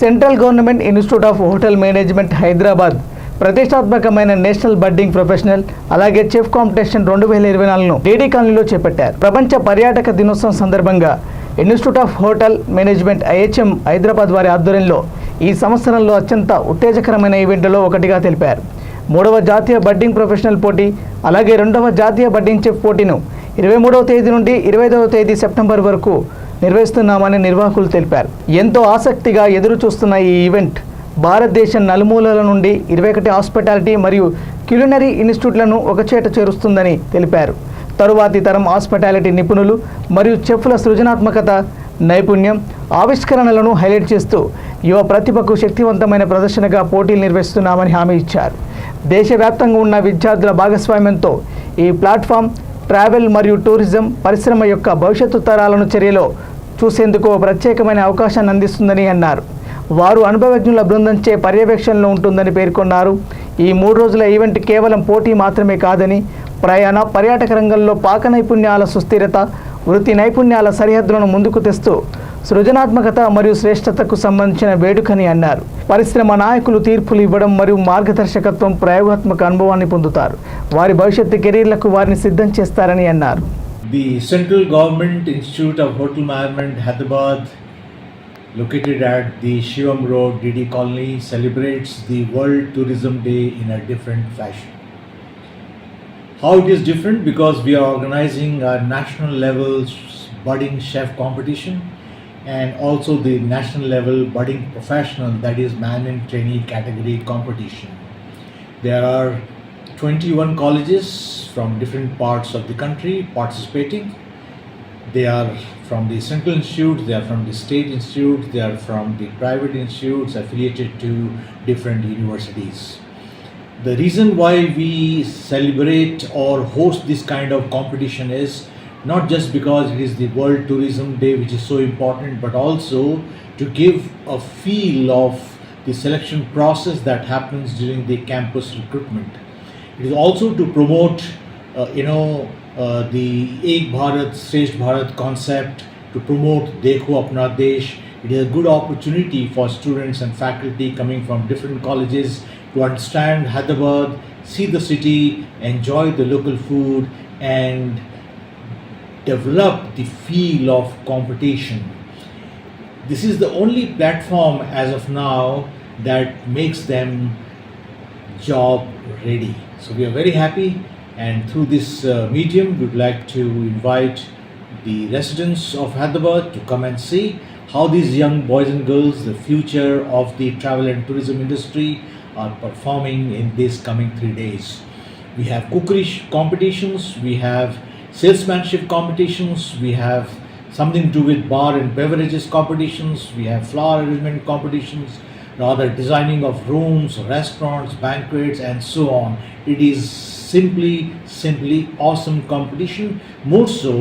Central government institute of hotel management Hyderabad ప్రతిష్టాత్మకమైన national budding professional అలాగే chef competition 2024ను DD కాలనీలో చేపట్టారు. ప్రపంచ పర్యాటక దినోత్సవం సందర్భంగా institute of hotel management IHM Hyderabad వారి ఆధ్వర్యంలో ఈ సంవత్సరంలో అత్యంత ఉత్తేజకరమైన ఈవెంట్లలో ఒకటిగా తెలిపారు. 3వ జాతీయ బడ్డింగ్ ప్రొఫెషనల్ పోటీ అలాగే 2వ జాతీయ బడ్డింగ్ చెఫ్ పోటీను 23వ తేదీ నుండి 25వ తేదీ సెప్టెంబర్ వరకు నిర్వహిస్తున్నామని నిర్వాహకులు తెలిపారు. ఎంతో ఆసక్తిగా ఎదురు చూస్తున్న ఈ ఈవెంట్ భారతదేశం నలుమూలల నుండి 21 హాస్పిటాలిటీ మరియు క్యులినరీ ఇన్స్టిట్యూట్లను ఒకచేట చేరుస్తుందని తెలిపారు. తరువాతి తరం హాస్పిటాలిటీ నిపుణులు మరియు చెఫ్ల సృజనాత్మకత, నైపుణ్యం, ఆవిష్కరణలను హైలైట్ చేస్తూ యువ ప్రతిభకు శక్తివంతమైన ప్రదర్శనగా పోటీలు నిర్వహిస్తున్నామని హామీ ఇచ్చారు. దేశవ్యాప్తంగా ఉన్న విద్యార్థుల భాగస్వామ్యంతో ఈ ప్లాట్ఫామ్ ట్రావెల్ మరియు టూరిజం పరిశ్రమ యొక్క భవిష్యత్తు తరాలను చర్యలో చూసేందుకు ప్రత్యేకమైన అవకాశాన్ని అందిస్తుందని అన్నారు. వారు అనుభవజ్ఞుల బృందంచే పర్యవేక్షణలో ఉంటుందని పేర్కొన్నారు. ఈ 3 రోజుల ఈవెంట్ కేవలం పోటీ మాత్రమే కాదని ప్రయాణ పర్యాటక రంగంలో పాక నైపుణ్యాల సుస్థిరత, వృత్తి నైపుణ్యాల సరిహద్దులను ముందుకు తెస్తూ సృజనాత్మకత మరియు శ్రేష్టతకు సంబంధించిన వేడుకని అన్నారు. పరిశ్రమ నాయకులు తీర్పులు ఇవ్వడం మరియు మార్గదర్శకత్వం, ప్రయోగాత్మక అనుభవాన్ని పొందుతారు. వారి భవిష్యత్తు కెరీర్లకు వారిని సిద్ధం చేస్తారని అన్నారు. The Central Government Institute of Hotel Management Hyderabad, located at the Shivam Road, DD Colony, celebrates the World Tourism Day in a different fashion. How it is different? Because we are organizing a national level budding chef competition and also the national level budding professional, that is management trainee category competition. There are 21 colleges from different parts of the country participating. They are from the central institutes, they are from the state institutes, they are from the private institutes affiliated to different universities. The reason why we celebrate or host this kind of competition is not just because it is the World Tourism Day, which is so important, but also to give a feel of the selection process that happens during the campus recruitment. It is also to promote the Ek Bharat Shresth Bharat concept, to promote Dekho Apna Desh. It is a good opportunity for students and faculty coming from different colleges to understand Hyderabad, see the city, enjoy the local food and develop the feel of competition. This is the only platform as of now that makes them job ready. So we are very happy, and through this medium we would like to invite the residents of Hyderabad to come and see how these young boys and girls, the future of the travel and tourism industry, are performing in these coming 3 days. We have cookery competitions, we have salesmanship competitions, we have something to do with bar and beverages competitions, we have flower arrangement competitions, rather designing of rooms, restaurants, banquets and so on. It is simply awesome competition. More so,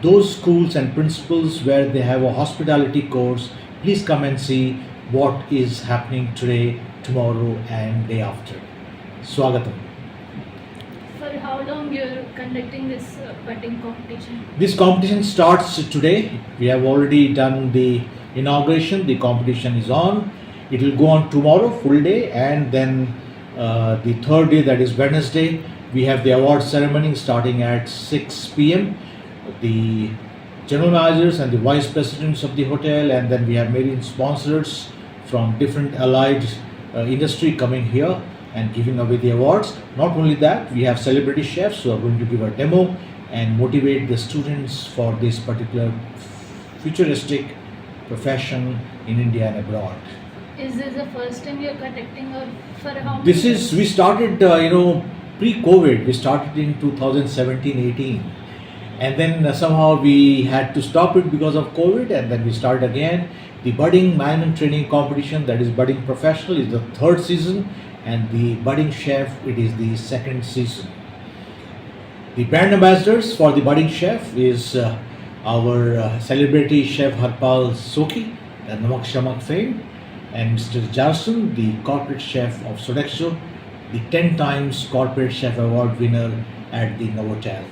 those schools and principals where they have a hospitality course, please come and see what is happening today, tomorrow and day after. Swagatam. For how long you're conducting this budding competition? This competition starts today. We have already done the inauguration. The competition is on. It will go on tomorrow, full day, and then the third day, that is Wednesday, we have the award ceremony starting at 6 p.m. The general managers and the vice presidents of the hotel, and then we have many sponsors from different allied industry coming here and giving away the awards. Not only that, we have celebrity chefs who are going to give a demo and motivate the students for this particular futuristic profession in India and abroad. Is this the first time you're conducting, or for how many This is, we started pre-COVID. We started in 2017-18, and then somehow we had to stop it because of COVID, and then we started again. The budding management training competition, that is budding professional, is the 3rd season, and the budding chef, it is the 2nd season. The brand ambassadors for the budding chef is our celebrity chef Harpal Soki, the Namak Shamak fame, and Mr. Jarson, the corporate chef of Sodexo, the 10 times corporate chef award winner at the Novotel.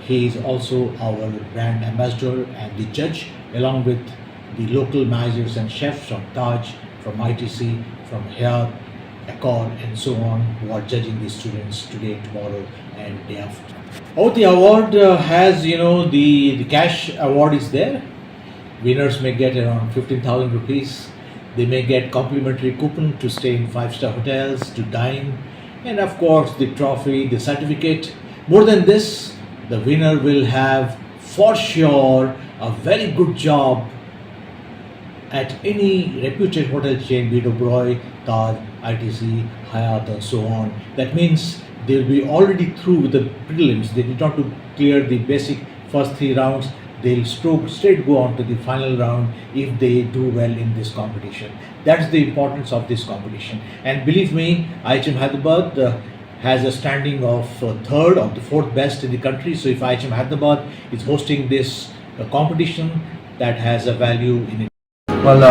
He is also our brand ambassador and the judge, along with the local managers and chefs from Taj, from ITC, from Hayat, Accor, and so on, who are judging these students today, tomorrow, and day after. Oh, the award has, the cash award is there. Winners may get around 15,000 rupees. They may get complimentary coupon to stay in 5-star hotels, to dine, and of course the trophy, the certificate. More than this, the winner will have for sure a very good job at any reputed hotel chain, be it Oberoi, Taj, ITC, Hyatt, and so on. That means they'll be already through with the prelims. They need not to clear the basic first 3 rounds. They'll straight go on to the final round if they do well in this competition. That's the importance of this competition. And believe me, IHM Hyderabad has a standing of 3rd or the 4th best in the country. So if IHM Hyderabad is hosting this competition, that has a value in it. Well,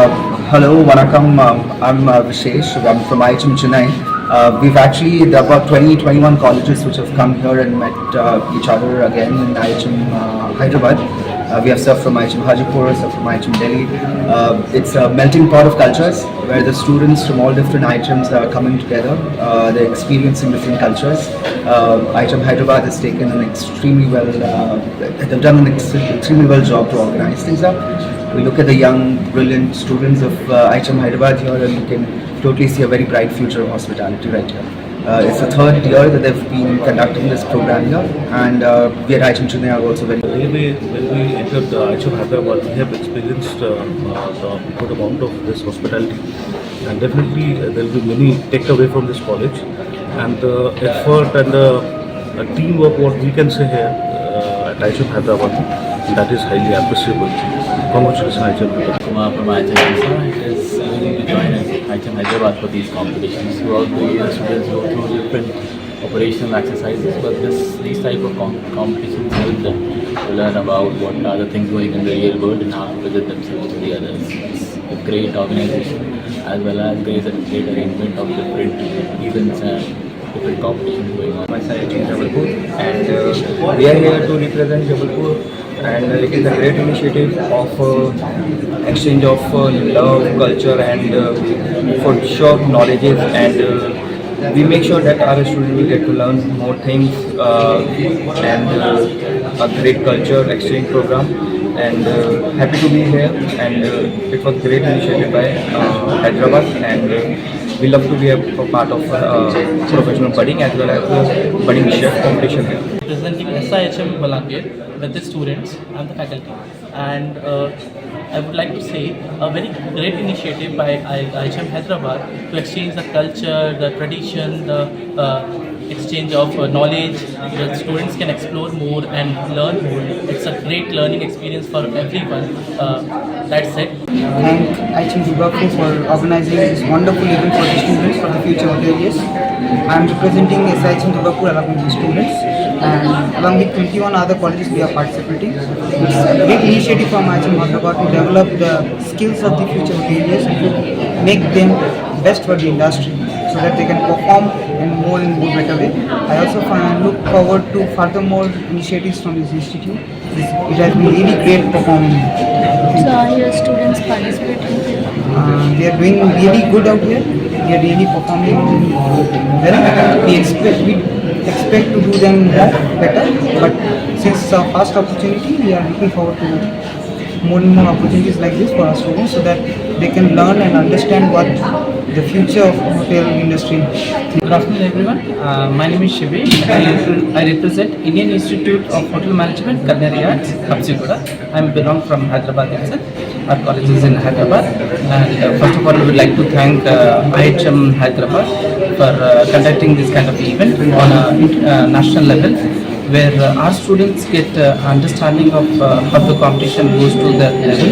hello, Vanakkam. I'm Vishesh. I'm from IHM Chennai. We've actually, there are about 21 colleges which have come here and met each other again in IHM Hyderabad. We have stuff from IHM Hajipur, stuff from IHM Delhi. It's a melting pot of cultures where the students from all different IHMs are coming together. They're experiencing different cultures. IHM Hyderabad has taken an extremely well, they've done an extremely well job to organize things up. We look at the young, brilliant students of IHM Hyderabad here, and you can totally see a very bright future of hospitality right here. It's the 3rd year that they've been conducting this program here, and we at IHM Chennai are also very. When we entered IHM Hyderabad, we have experienced the good amount of this hospitality, and definitely there will be many takeaway from this college, and the effort and the teamwork, what we can say here at IHM Hyderabad, that is highly appreciable. Congratulations, IHM Hyderabad. Kumar from IHM Hyderabad. It is amazing to join IHM Hyderabad for these competitions. Throughout the year, students go through different operational exercises, but these type of competitions help them to learn about what are the things going in the real world and how to visit themselves to the others. It's a great organization as well as great arrangement of different events and different competitions going on. My side is Jabalpur, and we are here to represent Jabalpur, and it is a great initiative of exchange of love, culture, and for sure knowledges, and we make sure that our students will get to learn more things, and a great culture exchange program, and happy to be here, and it was great initiative by Hyderabad, and we love to be a part of professional budding as well as budding chef competition here. Presenting SIHM Balangir with the students and the faculty, and I would like to say a very great initiative by IHM Hyderabad to exchange the culture, the tradition, the exchange of knowledge. The students can explore more and learn more. It's a great learning experience for everyone. That's it. Thank IHM Hyderabad for organizing this wonderful event for the students for the future hoteliers. I am representing SIHM Hyderabad along with the students, and along with 21 other colleges we are participating. It's a great initiative from IHM Hyderabad to develop the skills of the future hoteliers and to make them best for the industry so that they can perform in more better way. I also look forward to further more initiatives from this institute. It has been really great performing. So are your students participating? They are doing really good out here. They are really performing well. We expect to do them better, but since it's our first opportunity, we are looking forward to more and more opportunities like this for our students so that they can learn and understand what the future of the hotel industry is. Good afternoon everyone, my name is Shivi. I represent Indian Institute of Hotel Management, Kanariyat, Habsiguda. I belong from Hyderabad itself. Our college is in Hyderabad, and first of all we would like to thank IHM Hyderabad for conducting this kind of event on a national level, where our students get understanding of how the competition goes to that level,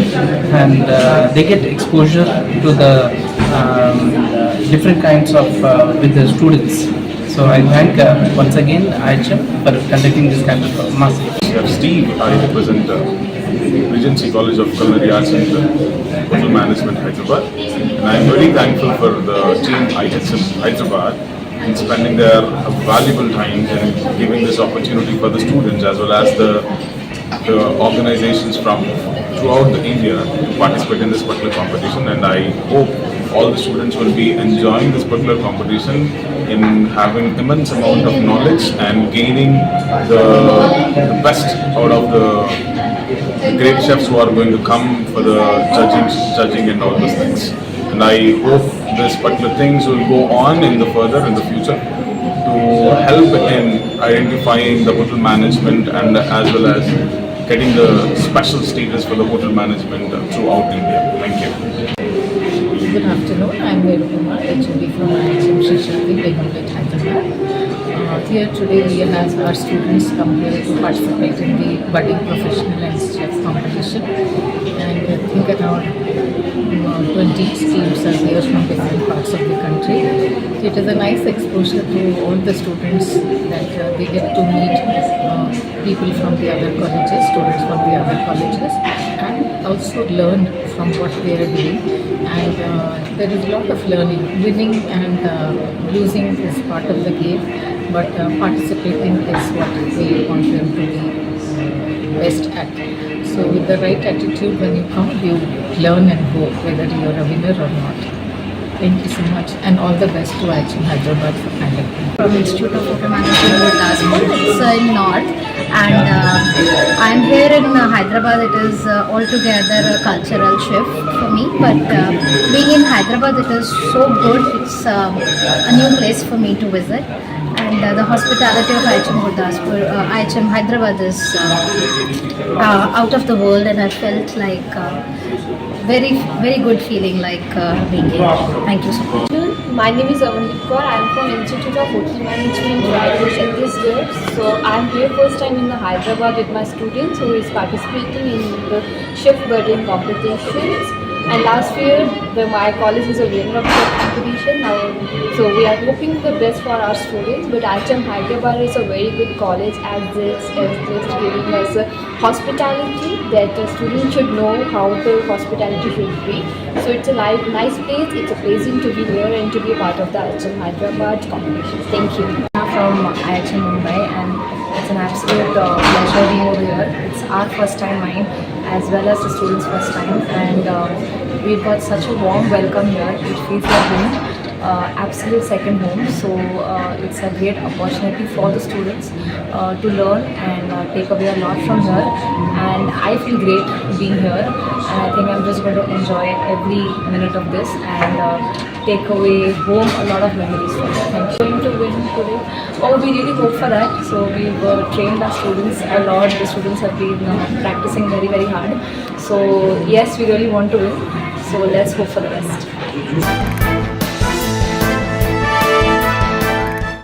and they get exposure to the different kinds of with the students. So I thank once again IHM for conducting this kind of massive. Steve, I represent Regency College of Culinary Arts and Hotel Management, Hyderabad, and I am very thankful for the team IHM Hyderabad in spending their valuable time and giving this opportunity for the students as well as the organizations from throughout India to participate in this particular competition, and I hope all the students will be enjoying this particular competition in having immense amount of knowledge and gaining the best out of the great chefs who are going to come for the judging and all those things. And I hope this particular things will go on in the future to help in identifying the hotel management and as well as getting the special status for the hotel management throughout India. Thank you. Good afternoon, I am Velu Kumar, HOD from IHM Sri Shakti, Bengaluru, Hyderabad. Here today we have our students come here to participate in the budding professional and chef competition, and I think around 20 teams are there from different parts of the country. So it is a nice exposure to all the students that they get to meet people from the other colleges, students from the other colleges, and also learn from what they are doing. And there is a lot of learning. Winning and losing is part of the game, but participating is what we want them to be best at. So with the right attitude, when you come, you learn and go, whether you are a winner or not. Thank you so much, and all the best to IHM Hyderabad for conducting. From Institute of Hotel Management, Gurdaspur. It's in North, and I'm here in Hyderabad. It is altogether a cultural shift for me, but being in Hyderabad, it is so good. It's a new place for me to visit, and the hospitality of IHM Gurdaspur, IHM Hyderabad is out of the world, and I felt like very good feeling like being here. Thank you so much. My name is Avandeep Kaur. I am from Institute of Hotel Management, Raipur, this year. So I am here first time in the Hyderabad with my students who is participating in the chef budding competitions. And last year, my college is a winner of the competition. So we are hoping the best for our students. But IHM Hyderabad is a very good college as this is giving us a hospitality that the students should know how the hospitality should be. So it's a nice place. It's a pleasant to be here and to be a part of the IHM Hyderabad competition. Thank you. I'm from IHM Mumbai, and it's an absolute pleasure being over here. It's our first time, mine, as well as the students' first time, and we've got such a warm welcome here. It feels like home. Absolute second home, so it's a great opportunity for the students to learn and take away a lot from here, and I feel great being here, and I think I'm just going to enjoy every minute of this and take away home a lot of memories from here. Thank you. Going to win today? Oh, we really hope for that. So we've trained our students a lot. The students have been practicing very hard. So yes, we really want to win. So let's hope for the best.